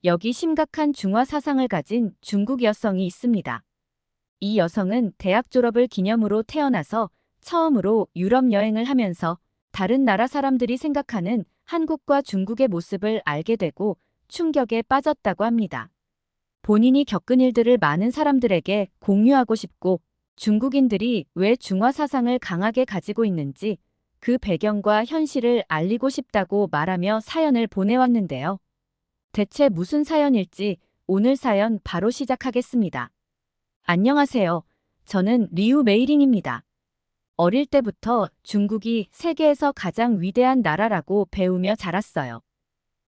여기 심각한 중화 사상을 가진 중국 여성이 있습니다. 이 여성은 대학 졸업을 기념으로 태어나서 처음으로 유럽 여행을 하면서 다른 나라 사람들이 생각하는 한국과 중국의 모습을 알게 되고 충격에 빠졌다고 합니다. 본인이 겪은 일들을 많은 사람들에게 공유하고 싶고 중국인들이 왜 중화 사상을 강하게 가지고 있는지 그 배경과 현실을 알리고 싶다고 말하며 사연을 보내왔는데요. 대체 무슨 사연일지 오늘 사연 바로 시작하겠습니다. 안녕하세요. 저는 리우 메이링입니다. 어릴 때부터 중국이 세계에서 가장 위대한 나라라고 배우며 자랐어요.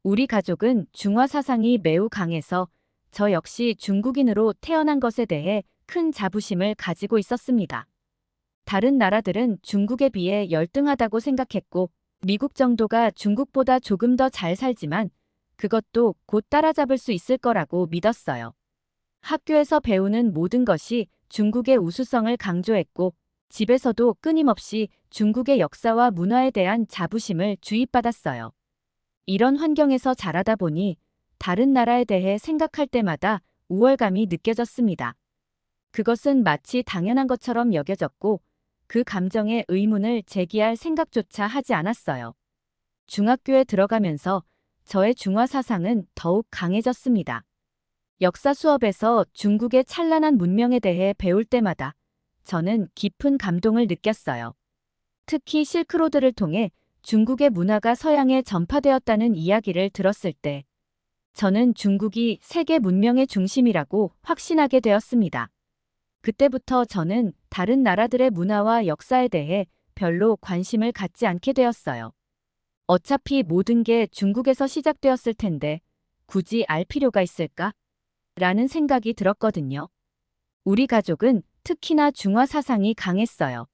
우리 가족은 중화 사상이 매우 강해서 저 역시 중국인으로 태어난 것에 대해 큰 자부심을 가지고 있었습니다. 다른 나라들은 중국에 비해 열등하다고 생각했고 미국 정도가 중국보다 조금 더 잘 살지만 그것도 곧 따라잡을 수 있을 거라고 믿었어요. 학교에서 배우는 모든 것이 중국의 우수성을 강조했고 집에서도 끊임없이 중국의 역사와 문화에 대한 자부심을 주입받았어요. 이런 환경에서 자라다 보니 다른 나라에 대해 생각할 때마다 우월감이 느껴졌습니다. 그것은 마치 당연한 것처럼 여겨졌고 그 감정에 의문을 제기할 생각조차 하지 않았어요. 중학교에 들어가면서 저의 중화 사상은 더욱 강해졌습니다. 역사 수업에서 중국의 찬란한 문명에 대해 배울 때마다 저는 깊은 감동을 느꼈어요. 특히 실크로드를 통해 중국의 문화가 서양에 전파되었다는 이야기를 들었을 때 저는 중국이 세계 문명의 중심이라고 확신하게 되었습니다. 그때부터 저는 다른 나라들의 문화와 역사에 대해 별로 관심을 갖지 않게 되었어요. 어차피 모든 게 중국에서 시작되었을 텐데 굳이 알 필요가 있을까? 라는 생각이 들었거든요. 우리 가족은 특히나 중화 사상이 강했어요.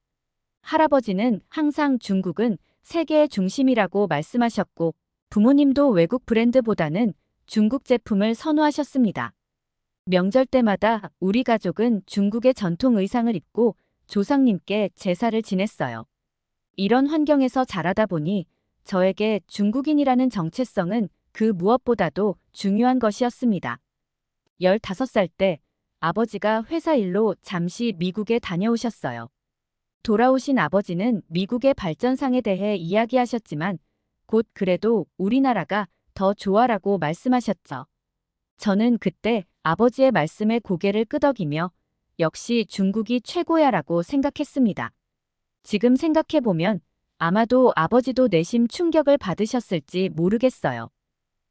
할아버지는 항상 중국은 세계의 중심이라고 말씀하셨고 부모님도 외국 브랜드보다는 중국 제품을 선호하셨습니다. 명절 때마다 우리 가족은 중국의 전통 의상을 입고 조상님께 제사를 지냈어요. 이런 환경에서 자라다 보니 저에게 중국인이라는 정체성은 그 무엇보다도 중요한 것이었습니다. 15살 때 아버지가 회사 일로 잠시 미국에 다녀오셨어요. 돌아오신 아버지는 미국의 발전상에 대해 이야기하셨지만 곧 그래도 우리나라가 더 좋아라고 말씀하셨죠. 저는 그때 아버지의 말씀에 고개를 끄덕이며 역시 중국이 최고야라고 생각했습니다. 지금 생각해보면 아마도 아버지도 내심 충격을 받으셨을지 모르겠어요.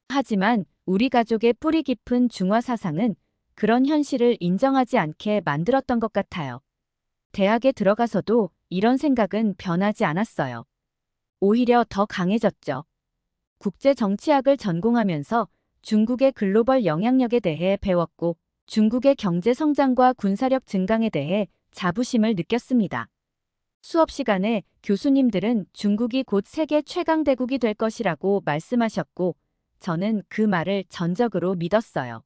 하지만 우리 가족의 뿌리 깊은 중화 사상은 그런 현실을 인정하지 않게 만들었던 것 같아요. 대학에 들어가서도 이런 생각은 변하지 않았어요. 오히려 더 강해졌죠. 국제정치학을 전공하면서 중국의 글로벌 영향력에 대해 배웠고 중국의 경제 성장과 군사력 증강에 대해 자부심을 느꼈습니다. 수업 시간에 교수님들은 중국이 곧 세계 최강 대국이 될 것이라고 말씀하셨고 저는 그 말을 전적으로 믿었어요.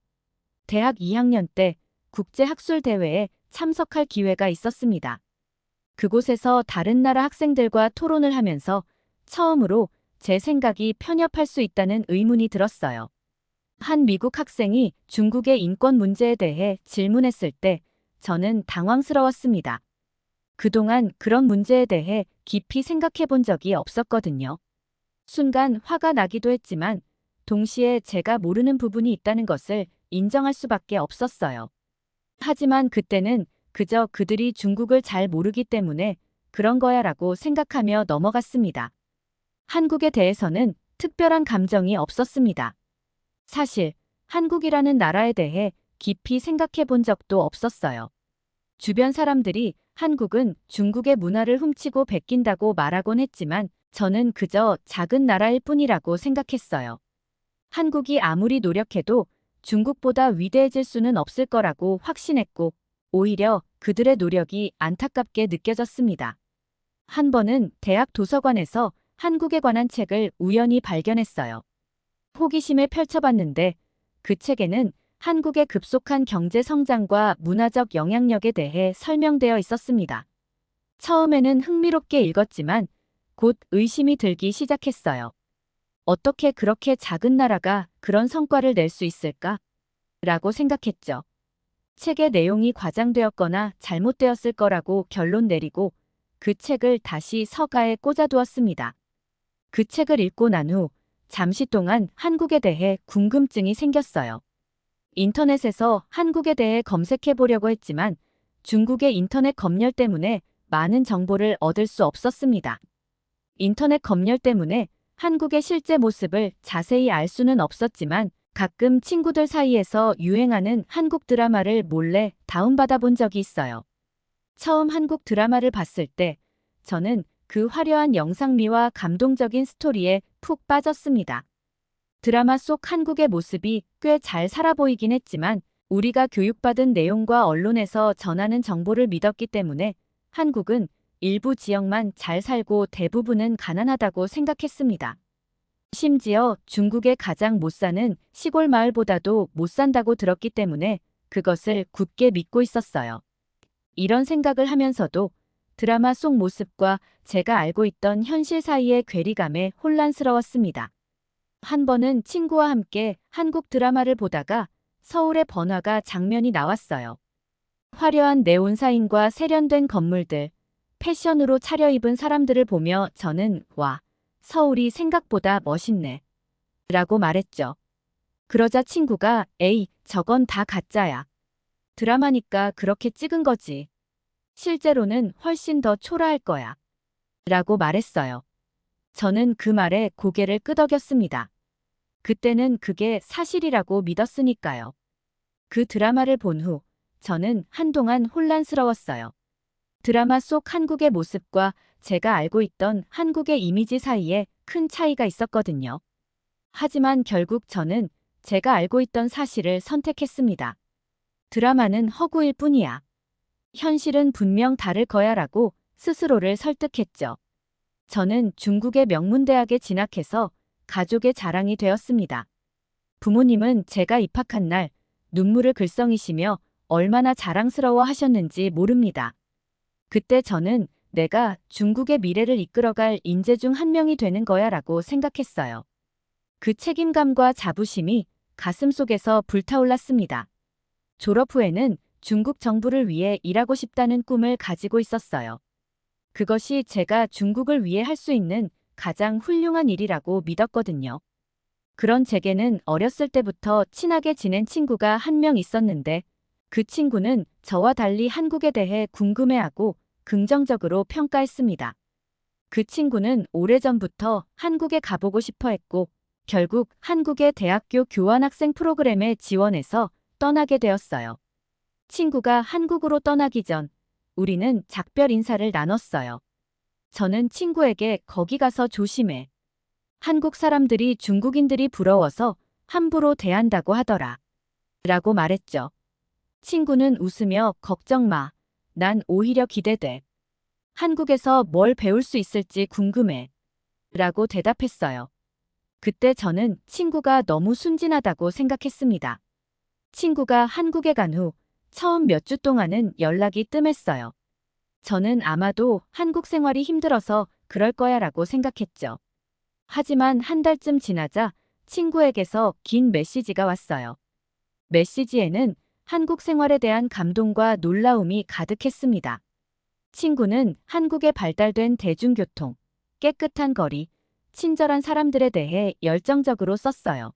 대학 2학년 때 국제학술대회에 참석할 기회가 있었습니다. 그곳에서 다른 나라 학생들과 토론을 하면서 처음으로 제 생각이 편협할 수 있다는 의문이 들었어요. 한 미국 학생이 중국의 인권 문제에 대해 질문했을 때 저는 당황스러웠습니다. 그동안 그런 문제에 대해 깊이 생각해 본 적이 없었거든요. 순간 화가 나기도 했지만 동시에 제가 모르는 부분이 있다는 것을 인정할 수밖에 없었어요. 하지만 그때는 그저 그들이 중국을 잘 모르기 때문에 그런 거야라고 생각하며 넘어갔습니다. 한국에 대해서는 특별한 감정이 없었습니다. 사실 한국이라는 나라에 대해 깊이 생각해 본 적도 없었어요. 주변 사람들이 한국은 중국의 문화를 훔치고 베낀다고 말하곤 했지만 저는 그저 작은 나라일 뿐이라고 생각했어요. 한국이 아무리 노력해도 중국보다 위대해질 수는 없을 거라고 확신했고 오히려 그들의 노력이 안타깝게 느껴졌습니다. 한 번은 대학 도서관에서 한국에 관한 책을 우연히 발견했어요. 호기심에 펼쳐봤는데 그 책에는 한국의 급속한 경제 성장과 문화적 영향력에 대해 설명되어 있었습니다. 처음에는 흥미롭게 읽었지만 곧 의심이 들기 시작했어요. 어떻게 그렇게 작은 나라가 그런 성과를 낼 수 있을까? 라고 생각했죠. 책의 내용이 과장되었거나 잘못되었을 거라고 결론 내리고 그 책을 다시 서가에 꽂아두었습니다. 그 책을 읽고 난 후 잠시 동안 한국에 대해 궁금증이 생겼어요. 인터넷에서 한국에 대해 검색해 보려고 했지만 중국의 인터넷 검열 때문에 많은 정보를 얻을 수 없었습니다. 인터넷 검열 때문에 한국의 실제 모습을 자세히 알 수는 없었지만 가끔 친구들 사이에서 유행하는 한국 드라마를 몰래 다운받아 본 적이 있어요. 처음 한국 드라마를 봤을 때 저는 그 화려한 영상미와 감동적인 스토리에 푹 빠졌습니다. 드라마 속 한국의 모습이 꽤 잘 살아 보이긴 했지만 우리가 교육받은 내용과 언론에서 전하는 정보를 믿었기 때문에 한국은 일부 지역만 잘 살고 대부분은 가난하다고 생각했습니다. 심지어 중국의 가장 못 사는 시골 마을보다도 못 산다고 들었기 때문에 그것을 굳게 믿고 있었어요. 이런 생각을 하면서도 드라마 속 모습과 제가 알고 있던 현실 사이의 괴리감에 혼란스러웠습니다. 한 번은 친구와 함께 한국 드라마를 보다가 서울의 번화가 장면이 나왔어요. 화려한 네온사인과 세련된 건물들, 패션으로 차려입은 사람들을 보며 저는 와, 서울이 생각보다 멋있네. 라고 말했죠. 그러자 친구가 에이, 저건 다 가짜야. 드라마니까 그렇게 찍은 거지. 실제로는 훨씬 더 초라할 거야. 라고 말했어요. 저는 그 말에 고개를 끄덕였습니다. 그때는 그게 사실이라고 믿었으니까요. 그 드라마를 본 후 저는 한동안 혼란스러웠어요. 드라마 속 한국의 모습과 제가 알고 있던 한국의 이미지 사이에 큰 차이가 있었거든요. 하지만 결국 저는 제가 알고 있던 사실을 선택했습니다. 드라마는 허구일 뿐이야. 현실은 분명 다를 거야 라고 스스로를 설득했죠. 저는 중국의 명문대학에 진학해서 가족의 자랑이 되었습니다. 부모님은 제가 입학한 날 눈물을 글썽이시며 얼마나 자랑스러워 하셨는지 모릅니다. 그때 저는 내가 중국의 미래를 이끌어갈 인재 중 한 명이 되는 거야 라고 생각했어요. 그 책임감과 자부심이 가슴속에서 불타올랐습니다. 졸업 후에는 중국 정부를 위해 일하고 싶다는 꿈을 가지고 있었어요. 그것이 제가 중국을 위해 할 수 있는 가장 훌륭한 일이라고 믿었거든요. 그런 제게는 어렸을 때부터 친하게 지낸 친구가 한 명 있었는데 그 친구는 저와 달리 한국에 대해 궁금해하고 긍정적으로 평가했습니다. 그 친구는 오래전부터 한국에 가보고 싶어 했고 결국 한국의 대학교 교환학생 프로그램에 지원해서 떠나게 되었어요. 친구가 한국으로 떠나기 전 우리는 작별 인사를 나눴어요. 저는 친구에게 거기 가서 조심해. 한국 사람들이 중국인들이 부러워서 함부로 대한다고 하더라. 라고 말했죠. 친구는 웃으며 걱정 마. 난 오히려 기대돼. 한국에서 뭘 배울 수 있을지 궁금해. 라고 대답했어요. 그때 저는 친구가 너무 순진하다고 생각했습니다. 친구가 한국에 간 후 처음 몇 주 동안은 연락이 뜸했어요. 저는 아마도 한국 생활이 힘들어서 그럴 거야 라고 생각했죠. 하지만 한 달쯤 지나자 친구에게서 긴 메시지가 왔어요. 메시지에는 한국 생활에 대한 감동과 놀라움이 가득했습니다. 친구는 한국에 발달된 대중교통, 깨끗한 거리, 친절한 사람들에 대해 열정적으로 썼어요.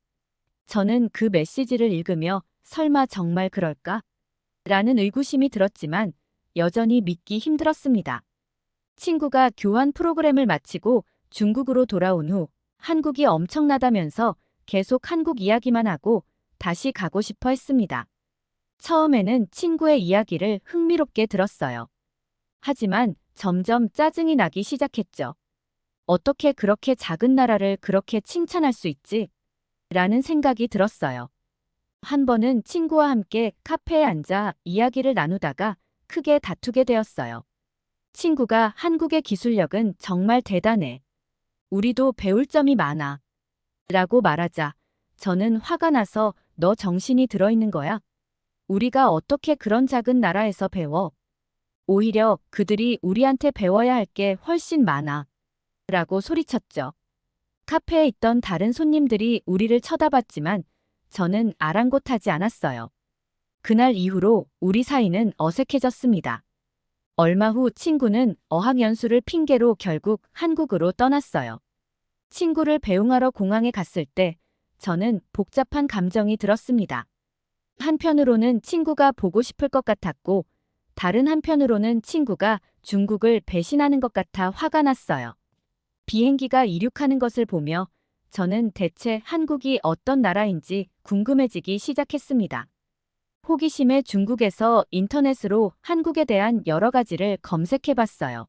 저는 그 메시지를 읽으며 설마 정말 그럴까? 라는 의구심이 들었지만 여전히 믿기 힘들었습니다. 친구가 교환 프로그램을 마치고 중국으로 돌아온 후 한국이 엄청나다면서 계속 한국 이야기만 하고 다시 가고 싶어 했습니다. 처음에는 친구의 이야기를 흥미롭게 들었어요. 하지만 점점 짜증이 나기 시작했죠. 어떻게 그렇게 작은 나라를 그렇게 칭찬할 수 있지? 라는 생각이 들었어요. 한 번은 친구와 함께 카페에 앉아 이야기를 나누다가 크게 다투게 되었어요. 친구가 한국의 기술력은 정말 대단해. 우리도 배울 점이 많아. 라고 말하자 저는 화가 나서 너 정신이 들어있는 거야? 우리가 어떻게 그런 작은 나라에서 배워? 오히려 그들이 우리한테 배워야 할 게 훨씬 많아. 라고 소리쳤죠. 카페에 있던 다른 손님들이 우리를 쳐다봤지만 저는 아랑곳하지 않았어요. 그날 이후로 우리 사이는 어색해졌습니다. 얼마 후 친구는 어학연수를 핑계로 결국 한국으로 떠났어요. 친구를 배웅하러 공항에 갔을 때 저는 복잡한 감정이 들었습니다. 한편으로는 친구가 보고 싶을 것 같았고, 다른 한편으로는 친구가 중국을 배신하는 것 같아 화가 났어요. 비행기가 이륙하는 것을 보며 저는 대체 한국이 어떤 나라인지 궁금해지기 시작했습니다. 호기심에 중국에서 인터넷으로 한국에 대한 여러 가지를 검색해 봤어요.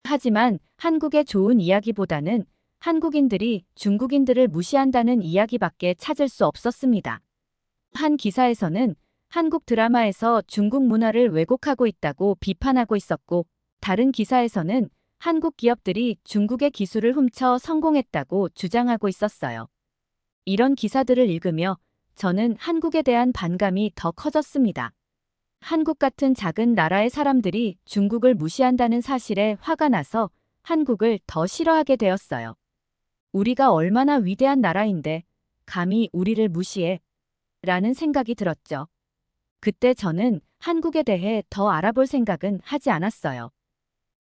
하지만 한국의 좋은 이야기보다는 한국인들이 중국인들을 무시한다는 이야기밖에 찾을 수 없었습니다. 한 기사에서는 한국 드라마에서 중국 문화를 왜곡하고 있다고 비판하고 있었고, 다른 기사에서는 한국 기업들이 중국의 기술을 훔쳐 성공했다고 주장하고 있었어요. 이런 기사들을 읽으며 저는 한국에 대한 반감이 더 커졌습니다. 한국 같은 작은 나라의 사람들이 중국을 무시한다는 사실에 화가 나서 한국을 더 싫어하게 되었어요. 우리가 얼마나 위대한 나라인데 감히 우리를 무시해? 라는 생각이 들었죠. 그때 저는 한국에 대해 더 알아볼 생각은 하지 않았어요.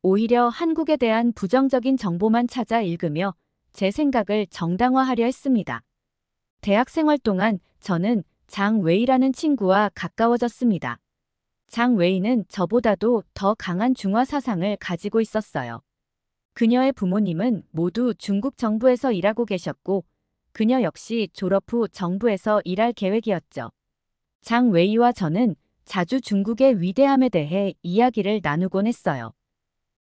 오히려 한국에 대한 부정적인 정보만 찾아 읽으며 제 생각을 정당화하려 했습니다. 대학 생활 동안 저는 장 웨이라는 친구와 가까워졌습니다. 장 웨이는 저보다도 더 강한 중화 사상을 가지고 있었어요. 그녀의 부모님은 모두 중국 정부에서 일하고 계셨고, 그녀 역시 졸업 후 정부에서 일할 계획이었죠. 장 웨이와 저는 자주 중국의 위대함에 대해 이야기를 나누곤 했어요.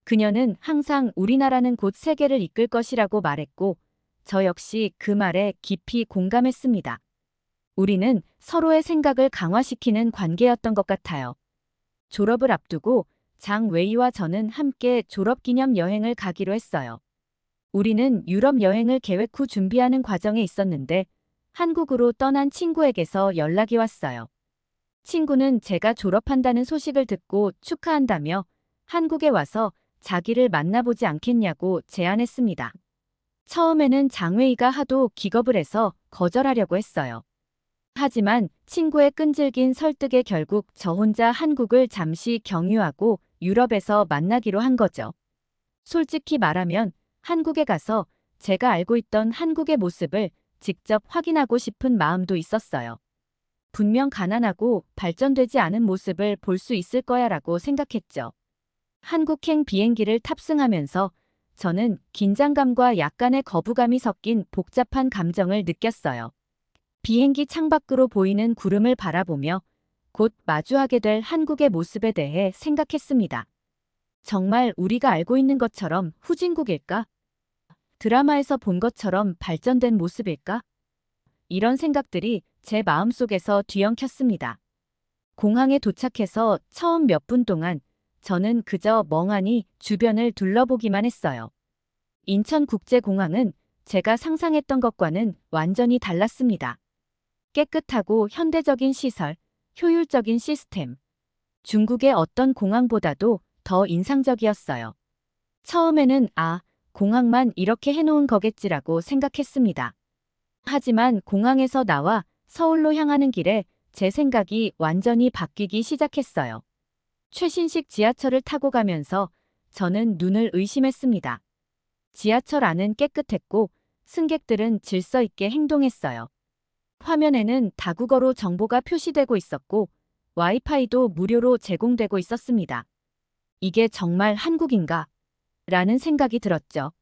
그녀는 항상 우리나라는 곧 세계를 이끌 것이라고 말했고, 저 역시 그 말에 깊이 공감했습니다. 우리는 서로의 생각을 강화시키는 관계였던 것 같아요. 졸업을 앞두고 장 웨이와 저는 함께 졸업기념 여행을 가기로 했어요. 우리는 유럽 여행을 계획 후 준비하는 과정에 있었는데 한국으로 떠난 친구에게서 연락이 왔어요. 친구는 제가 졸업한다는 소식을 듣고 축하한다며 한국에 와서 자기를 만나보지 않겠냐고 제안했습니다. 처음에는 장웨이가 하도 기겁을 해서 거절하려고 했어요. 하지만 친구의 끈질긴 설득에 결국 저 혼자 한국을 잠시 경유하고 유럽에서 만나기로 한 거죠. 솔직히 말하면 한국에 가서 제가 알고 있던 한국의 모습을 직접 확인하고 싶은 마음도 있었어요. 분명 가난하고 발전되지 않은 모습을 볼 수 있을 거야라고 생각했죠. 한국행 비행기를 탑승하면서 저는 긴장감과 약간의 거부감이 섞인 복잡한 감정을 느꼈어요. 비행기 창밖으로 보이는 구름을 바라보며 곧 마주하게 될 한국의 모습에 대해 생각했습니다. 정말 우리가 알고 있는 것처럼 후진국일까? 드라마에서 본 것처럼 발전된 모습일까? 이런 생각들이 제 마음속에서 뒤엉켰습니다. 공항에 도착해서 처음 몇 분 동안 저는 그저 멍하니 주변을 둘러보기만 했어요. 인천국제공항은 제가 상상했던 것과는 완전히 달랐습니다. 깨끗하고 현대적인 시설, 효율적인 시스템. 중국의 어떤 공항보다도 더 인상적이었어요. 처음에는 공항만 이렇게 해놓은 거겠지라고 생각했습니다. 하지만 공항에서 나와 서울로 향하는 길에 제 생각이 완전히 바뀌기 시작했어요. 최신식 지하철을 타고 가면서 저는 눈을 의심했습니다. 지하철 안은 깨끗했고 승객들은 질서 있게 행동했어요. 화면에는 다국어로 정보가 표시되고 있었고 와이파이도 무료로 제공되고 있었습니다. 이게 정말 한국인가? 라는 생각이 들었죠.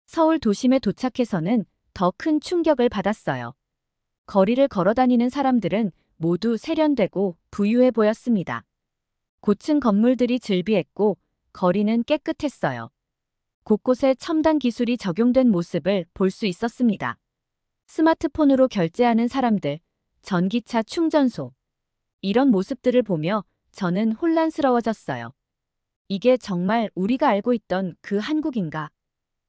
서울 도심에 도착해서는 더 큰 충격을 받았어요. 거리를 걸어다니는 사람들은 모두 세련되고 부유해 보였습니다. 고층 건물들이 즐비했고 거리는 깨끗했어요. 곳곳에 첨단 기술이 적용된 모습을 볼 수 있었습니다. 스마트폰으로 결제하는 사람들, 전기차 충전소. 이런 모습들을 보며 저는 혼란스러워졌어요. 이게 정말 우리가 알고 있던 그 한국인가?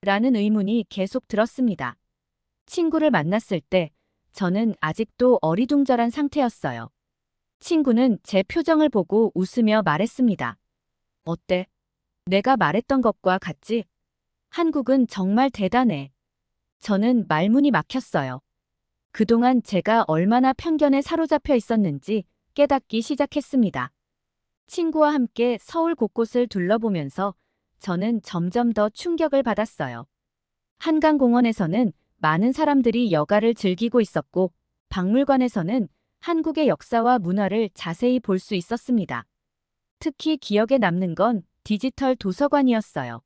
라는 의문이 계속 들었습니다. 친구를 만났을 때 저는 아직도 어리둥절한 상태였어요. 친구는 제 표정을 보고 웃으며 말했습니다. 어때? 내가 말했던 것과 같지? 한국은 정말 대단해. 저는 말문이 막혔어요. 그동안 제가 얼마나 편견에 사로잡혀 있었는지 깨닫기 시작했습니다. 친구와 함께 서울 곳곳을 둘러보면서 저는 점점 더 충격을 받았어요. 한강공원에서는 많은 사람들이 여가를 즐기고 있었고, 박물관에서는 한국의 역사와 문화를 자세히 볼 수 있었습니다. 특히 기억에 남는 건 디지털 도서관이었어요.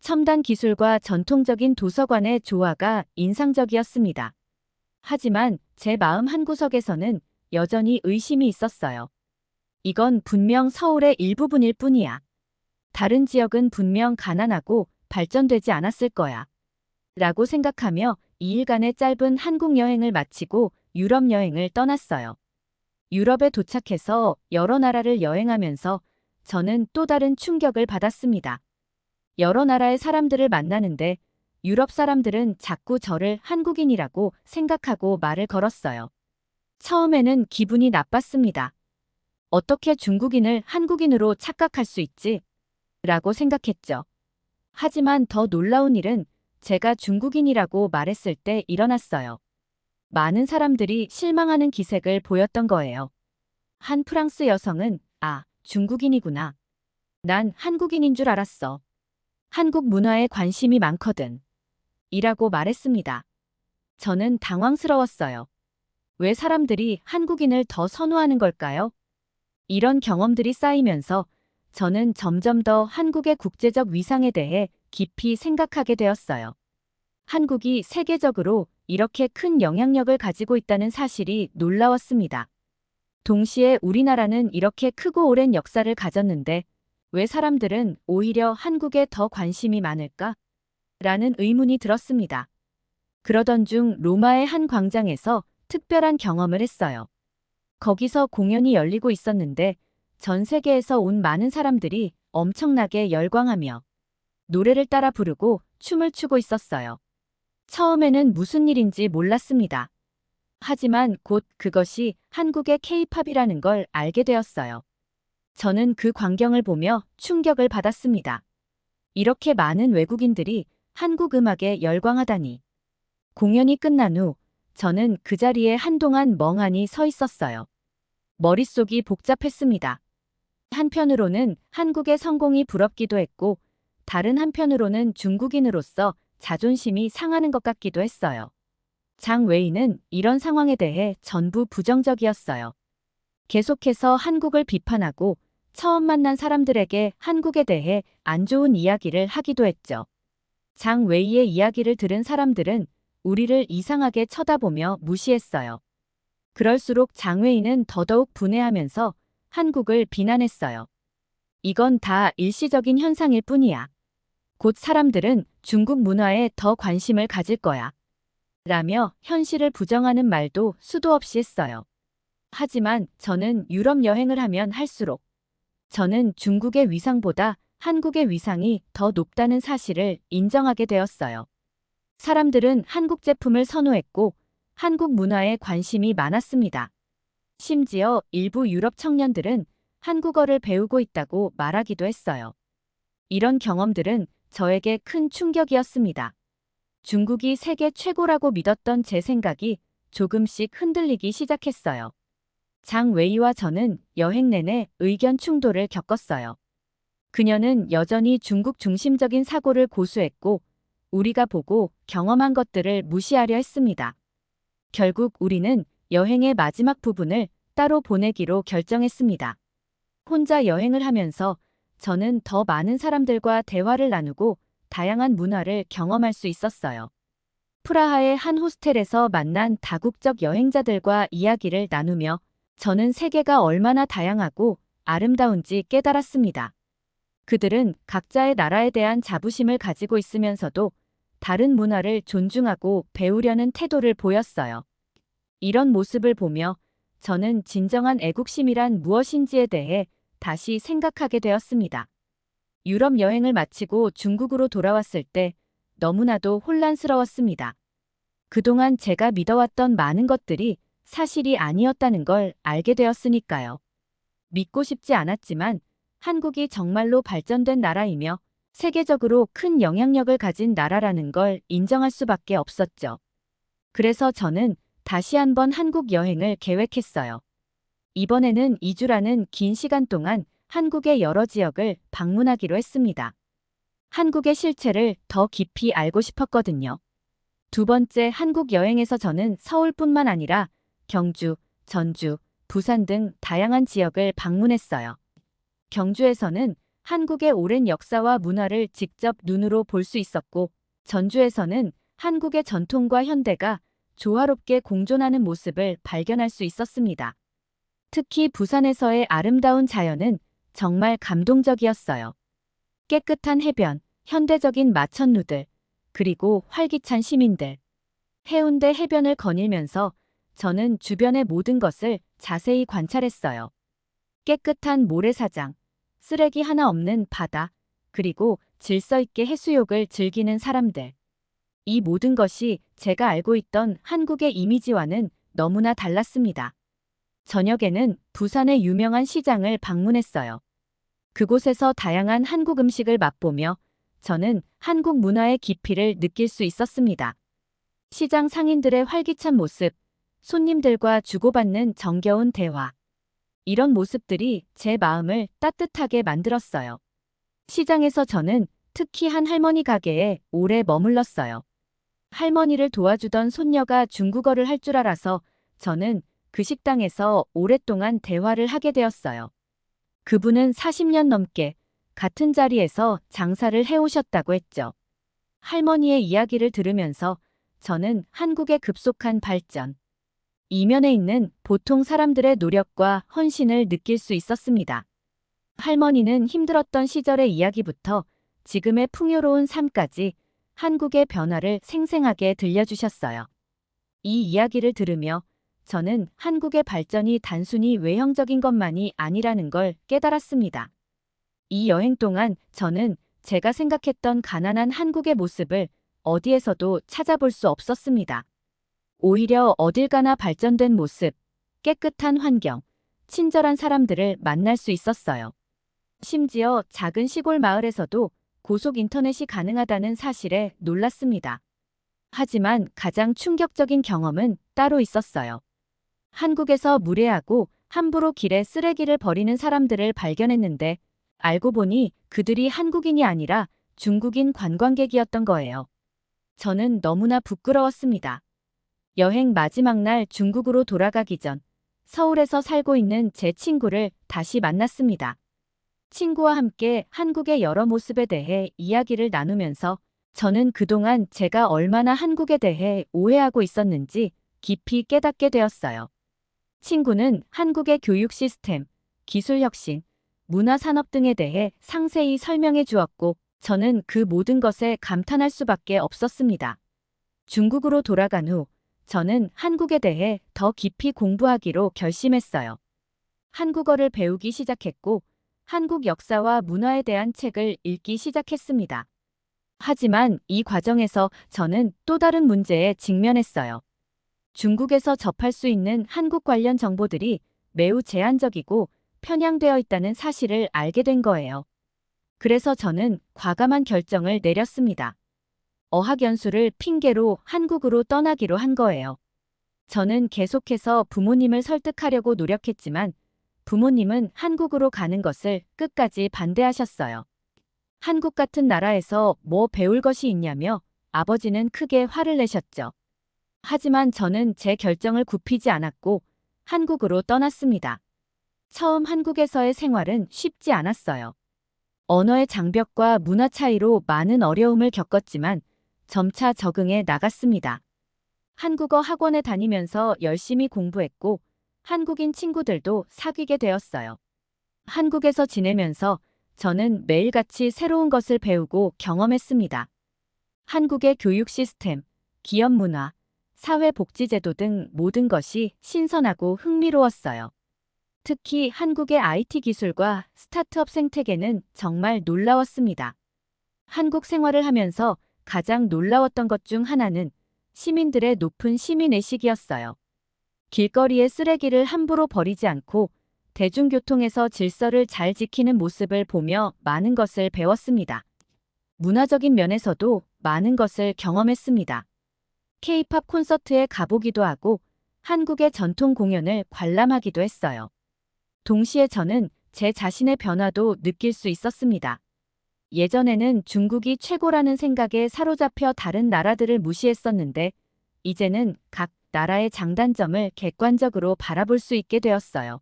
첨단 기술과 전통적인 도서관의 조화가 인상적이었습니다. 하지만 제 마음 한구석에서는 여전히 의심이 있었어요. 이건 분명 서울의 일부분일 뿐이야. 다른 지역은 분명 가난하고 발전되지 않았을 거야. 라고 생각하며 2일간의 짧은 한국 여행을 마치고 유럽 여행을 떠났어요. 유럽에 도착해서 여러 나라를 여행하면서 저는 또 다른 충격을 받았습니다. 여러 나라의 사람들을 만나는데 유럽 사람들은 자꾸 저를 한국인이라고 생각하고 말을 걸었어요. 처음에는 기분이 나빴습니다. 어떻게 중국인을 한국인으로 착각할 수 있지? 라고 생각했죠. 하지만 더 놀라운 일은 제가 중국인이라고 말했을 때 일어났어요. 많은 사람들이 실망하는 기색을 보였던 거예요. 한 프랑스 여성은 중국인이구나. 난 한국인인 줄 알았어. 한국 문화에 관심이 많거든. 이라고 말했습니다. 저는 당황스러웠어요. 왜 사람들이 한국인을 더 선호하는 걸까요? 이런 경험들이 쌓이면서 저는 점점 더 한국의 국제적 위상에 대해 깊이 생각하게 되었어요. 한국이 세계적으로 이렇게 큰 영향력을 가지고 있다는 사실이 놀라웠습니다. 동시에 우리나라는 이렇게 크고 오랜 역사를 가졌는데 왜 사람들은 오히려 한국에 더 관심이 많을까? 라는 의문이 들었습니다. 그러던 중 로마의 한 광장에서 특별한 경험을 했어요. 거기서 공연이 열리고 있었는데 전 세계에서 온 많은 사람들이 엄청나게 열광하며 노래를 따라 부르고 춤을 추고 있었어요. 처음에는 무슨 일인지 몰랐습니다. 하지만 곧 그것이 한국의 K-팝이라는 걸 알게 되었어요. 저는 그 광경을 보며 충격을 받았습니다. 이렇게 많은 외국인들이 한국 음악에 열광하다니. 공연이 끝난 후 저는 그 자리에 한동안 멍하니 서 있었어요. 머릿속이 복잡했습니다. 한편으로는 한국의 성공이 부럽기도 했고, 다른 한편으로는 중국인으로서 자존심이 상하는 것 같기도 했어요. 장 웨이는 이런 상황에 대해 전부 부정적이었어요. 계속해서 한국을 비판하고 처음 만난 사람들에게 한국에 대해 안 좋은 이야기를 하기도 했죠. 장 웨이의 이야기를 들은 사람들은 우리를 이상하게 쳐다보며 무시했어요. 그럴수록 장 웨이는 더더욱 분해하면서 한국을 비난했어요. 이건 다 일시적인 현상일 뿐이야. 곧 사람들은 중국 문화에 더 관심을 가질 거야. 라며 현실을 부정하는 말도 수도 없이 했어요. 하지만 저는 유럽 여행을 하면 할수록 저는 중국의 위상보다 한국의 위상이 더 높다는 사실을 인정하게 되었어요. 사람들은 한국 제품을 선호했고 한국 문화에 관심이 많았습니다. 심지어 일부 유럽 청년들은 한국어를 배우고 있다고 말하기도 했어요. 이런 경험들은 저에게 큰 충격이었습니다. 중국이 세계 최고라고 믿었던 제 생각이 조금씩 흔들리기 시작했어요. 장 웨이와 저는 여행 내내 의견 충돌을 겪었어요. 그녀는 여전히 중국 중심적인 사고를 고수했고 우리가 보고 경험한 것들을 무시하려 했습니다. 결국 우리는 여행의 마지막 부분을 따로 보내기로 결정했습니다. 혼자 여행을 하면서 저는 더 많은 사람들과 대화를 나누고 다양한 문화를 경험할 수 있었어요. 프라하의 한 호스텔에서 만난 다국적 여행자들과 이야기를 나누며 저는 세계가 얼마나 다양하고 아름다운지 깨달았습니다. 그들은 각자의 나라에 대한 자부심을 가지고 있으면서도 다른 문화를 존중하고 배우려는 태도를 보였어요. 이런 모습을 보며 저는 진정한 애국심이란 무엇인지에 대해 다시 생각하게 되었습니다. 유럽 여행을 마치고 중국으로 돌아왔을 때 너무나도 혼란스러웠습니다. 그동안 제가 믿어왔던 많은 것들이 사실이 아니었다는 걸 알게 되었으니까요. 믿고 싶지 않았지만 한국이 정말로 발전된 나라이며 세계적으로 큰 영향력을 가진 나라라는 걸 인정할 수밖에 없었죠. 그래서 저는 다시 한번 한국 여행을 계획했어요. 이번에는 2주라는 긴 시간 동안 한국의 여러 지역을 방문하기로 했습니다. 한국의 실체를 더 깊이 알고 싶었거든요. 두 번째 한국 여행에서 저는 서울뿐만 아니라 경주, 전주, 부산 등 다양한 지역을 방문했어요. 경주에서는 한국의 오랜 역사와 문화를 직접 눈으로 볼 수 있었고, 전주에서는 한국의 전통과 현대가 조화롭게 공존하는 모습을 발견할 수 있었습니다. 특히 부산에서의 아름다운 자연은 정말 감동적이었어요. 깨끗한 해변, 현대적인 마천루들, 그리고 활기찬 시민들. 해운대 해변을 거닐면서 저는 주변의 모든 것을 자세히 관찰했어요. 깨끗한 모래사장, 쓰레기 하나 없는 바다, 그리고 질서 있게 해수욕을 즐기는 사람들. 이 모든 것이 제가 알고 있던 한국의 이미지와는 너무나 달랐습니다. 저녁에는 부산의 유명한 시장을 방문했어요. 그곳에서 다양한 한국 음식을 맛보며 저는 한국 문화의 깊이를 느낄 수 있었습니다. 시장 상인들의 활기찬 모습, 손님들과 주고받는 정겨운 대화. 이런 모습들이 제 마음을 따뜻하게 만들었어요. 시장에서 저는 특히 한 할머니 가게에 오래 머물렀어요. 할머니를 도와주던 손녀가 중국어를 할 줄 알아서 저는 그 식당에서 오랫동안 대화를 하게 되었어요. 그분은 40년 넘게 같은 자리에서 장사를 해오셨다고 했죠. 할머니의 이야기를 들으면서 저는 한국의 급속한 발전, 이면에 있는 보통 사람들의 노력과 헌신을 느낄 수 있었습니다. 할머니는 힘들었던 시절의 이야기부터 지금의 풍요로운 삶까지 한국의 변화를 생생하게 들려주셨어요. 이 이야기를 들으며 저는 한국의 발전이 단순히 외형적인 것만이 아니라는 걸 깨달았습니다. 이 여행 동안 저는 제가 생각했던 가난한 한국의 모습을 어디에서도 찾아볼 수 없었습니다. 오히려 어딜 가나 발전된 모습, 깨끗한 환경, 친절한 사람들을 만날 수 있었어요. 심지어 작은 시골 마을에서도 고속 인터넷이 가능하다는 사실에 놀랐습니다. 하지만 가장 충격적인 경험은 따로 있었어요. 한국에서 무례하고 함부로 길에 쓰레기를 버리는 사람들을 발견했는데 알고 보니 그들이 한국인이 아니라 중국인 관광객이었던 거예요. 저는 너무나 부끄러웠습니다. 여행 마지막 날 중국으로 돌아가기 전 서울에서 살고 있는 제 친구를 다시 만났습니다. 친구와 함께 한국의 여러 모습에 대해 이야기를 나누면서 저는 그동안 제가 얼마나 한국에 대해 오해하고 있었는지 깊이 깨닫게 되었어요. 친구는 한국의 교육 시스템, 기술 혁신, 문화 산업 등에 대해 상세히 설명해 주었고 저는 그 모든 것에 감탄할 수밖에 없었습니다. 중국으로 돌아간 후 저는 한국에 대해 더 깊이 공부하기로 결심했어요. 한국어를 배우기 시작했고 한국 역사와 문화에 대한 책을 읽기 시작했습니다. 하지만 이 과정에서 저는 또 다른 문제에 직면했어요. 중국에서 접할 수 있는 한국 관련 정보들이 매우 제한적이고 편향되어 있다는 사실을 알게 된 거예요. 그래서 저는 과감한 결정을 내렸습니다. 어학연수를 핑계로 한국으로 떠나기로 한 거예요. 저는 계속해서 부모님을 설득하려고 노력했지만 부모님은 한국으로 가는 것을 끝까지 반대하셨어요. 한국 같은 나라에서 뭐 배울 것이 있냐며 아버지는 크게 화를 내셨죠. 하지만 저는 제 결정을 굽히지 않았고 한국으로 떠났습니다. 처음 한국에서의 생활은 쉽지 않았어요. 언어의 장벽과 문화 차이로 많은 어려움을 겪었지만 점차 적응해 나갔습니다. 한국어 학원에 다니면서 열심히 공부했고 한국인 친구들도 사귀게 되었어요. 한국에서 지내면서 저는 매일같이 새로운 것을 배우고 경험했습니다. 한국의 교육 시스템, 기업 문화, 사회복지제도 등 모든 것이 신선하고 흥미로웠어요. 특히 한국의 IT 기술과 스타트업 생태계는 정말 놀라웠습니다. 한국 생활을 하면서 가장 놀라웠던 것 중 하나는 시민들의 높은 시민의식이었어요. 길거리에 쓰레기를 함부로 버리지 않고 대중교통에서 질서를 잘 지키는 모습을 보며 많은 것을 배웠습니다. 문화적인 면에서도 많은 것을 경험했습니다. K-팝 콘서트에 가보기도 하고 한국의 전통 공연을 관람하기도 했어요. 동시에 저는 제 자신의 변화도 느낄 수 있었습니다. 예전에는 중국이 최고라는 생각에 사로잡혀 다른 나라들을 무시했었는데 이제는 각 나라의 장단점을 객관적으로 바라볼 수 있게 되었어요.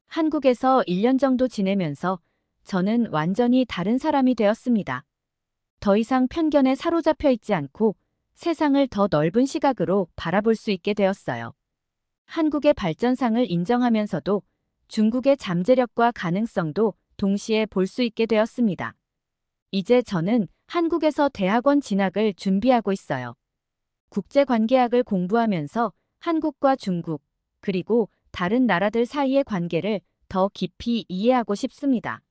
한국에서 1년 정도 지내면서 저는 완전히 다른 사람이 되었습니다. 더 이상 편견에 사로잡혀 있지 않고 세상을 더 넓은 시각으로 바라볼 수 있게 되었어요. 한국의 발전상을 인정하면서도 중국의 잠재력과 가능성도 동시에 볼 수 있게 되었습니다. 이제 저는 한국에서 대학원 진학을 준비하고 있어요. 국제관계학을 공부하면서 한국과 중국, 그리고 다른 나라들 사이의 관계를 더 깊이 이해하고 싶습니다.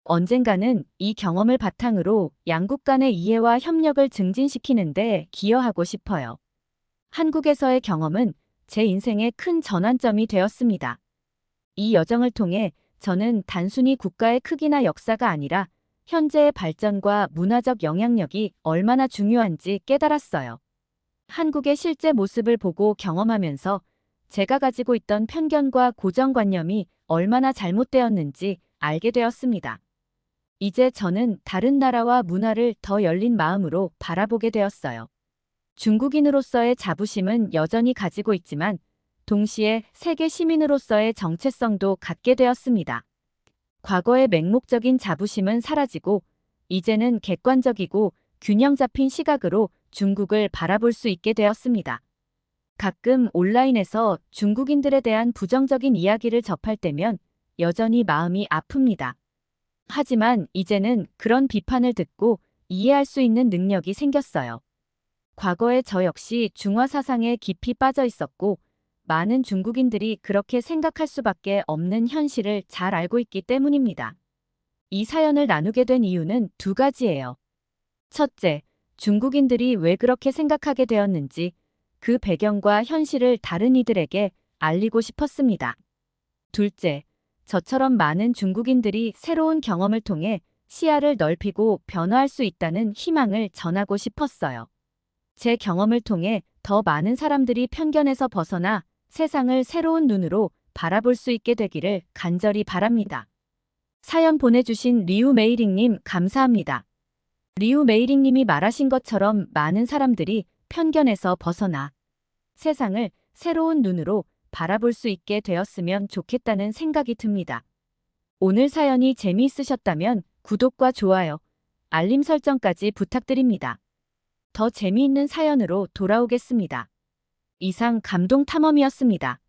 언젠가는 이 경험을 바탕으로 양국 간의 이해와 협력을 증진시키는 데 기여하고 싶어요. 한국에서의 경험은 제 인생의 큰 전환점이 되었습니다. 이 여정을 통해 저는 단순히 국가의 크기나 역사가 아니라 현재의 발전과 문화적 영향력이 얼마나 중요한지 깨달았어요. 한국의 실제 모습을 보고 경험하면서 제가 가지고 있던 편견과 고정관념이 얼마나 잘못되었는지 알게 되었습니다. 이제 저는 다른 나라와 문화를 더 열린 마음으로 바라보게 되었어요. 중국인으로서의 자부심은 여전히 가지고 있지만 동시에 세계 시민으로서의 정체성도 갖게 되었습니다. 과거의 맹목적인 자부심은 사라지고 이제는 객관적이고 균형 잡힌 시각으로 중국을 바라볼 수 있게 되었습니다. 가끔 온라인에서 중국인들에 대한 부정적인 이야기를 접할 때면 여전히 마음이 아픕니다. 하지만 이제는 그런 비판을 듣고 이해할 수 있는 능력이 생겼어요. 과거의 저 역시 중화 사상에 깊이 빠져 있었고 많은 중국인들이 그렇게 생각할 수밖에 없는 현실을 잘 알고 있기 때문입니다. 이 사연을 나누게 된 이유는 두 가지예요. 첫째, 중국인들이 왜 그렇게 생각하게 되었는지 그 배경과 현실을 다른 이들에게 알리고 싶었습니다. 둘째, 저처럼 많은 중국인들이 새로운 경험을 통해 시야를 넓히고 변화할 수 있다는 희망을 전하고 싶었어요. 제 경험을 통해 더 많은 사람들이 편견에서 벗어나 세상을 새로운 눈으로 바라볼 수 있게 되기를 간절히 바랍니다. 사연 보내주신 리우메이링님 감사합니다. 리우메이링님이 말하신 것처럼 많은 사람들이 편견에서 벗어나 세상을 새로운 눈으로 바라볼 수 있게 되었으면 좋겠다는 생각이 듭니다. 오늘 사연이 재미있으셨다면 구독과 좋아요, 알림 설정까지 부탁드립니다. 더 재미있는 사연으로 돌아오겠습니다. 이상 감동 탐험이었습니다.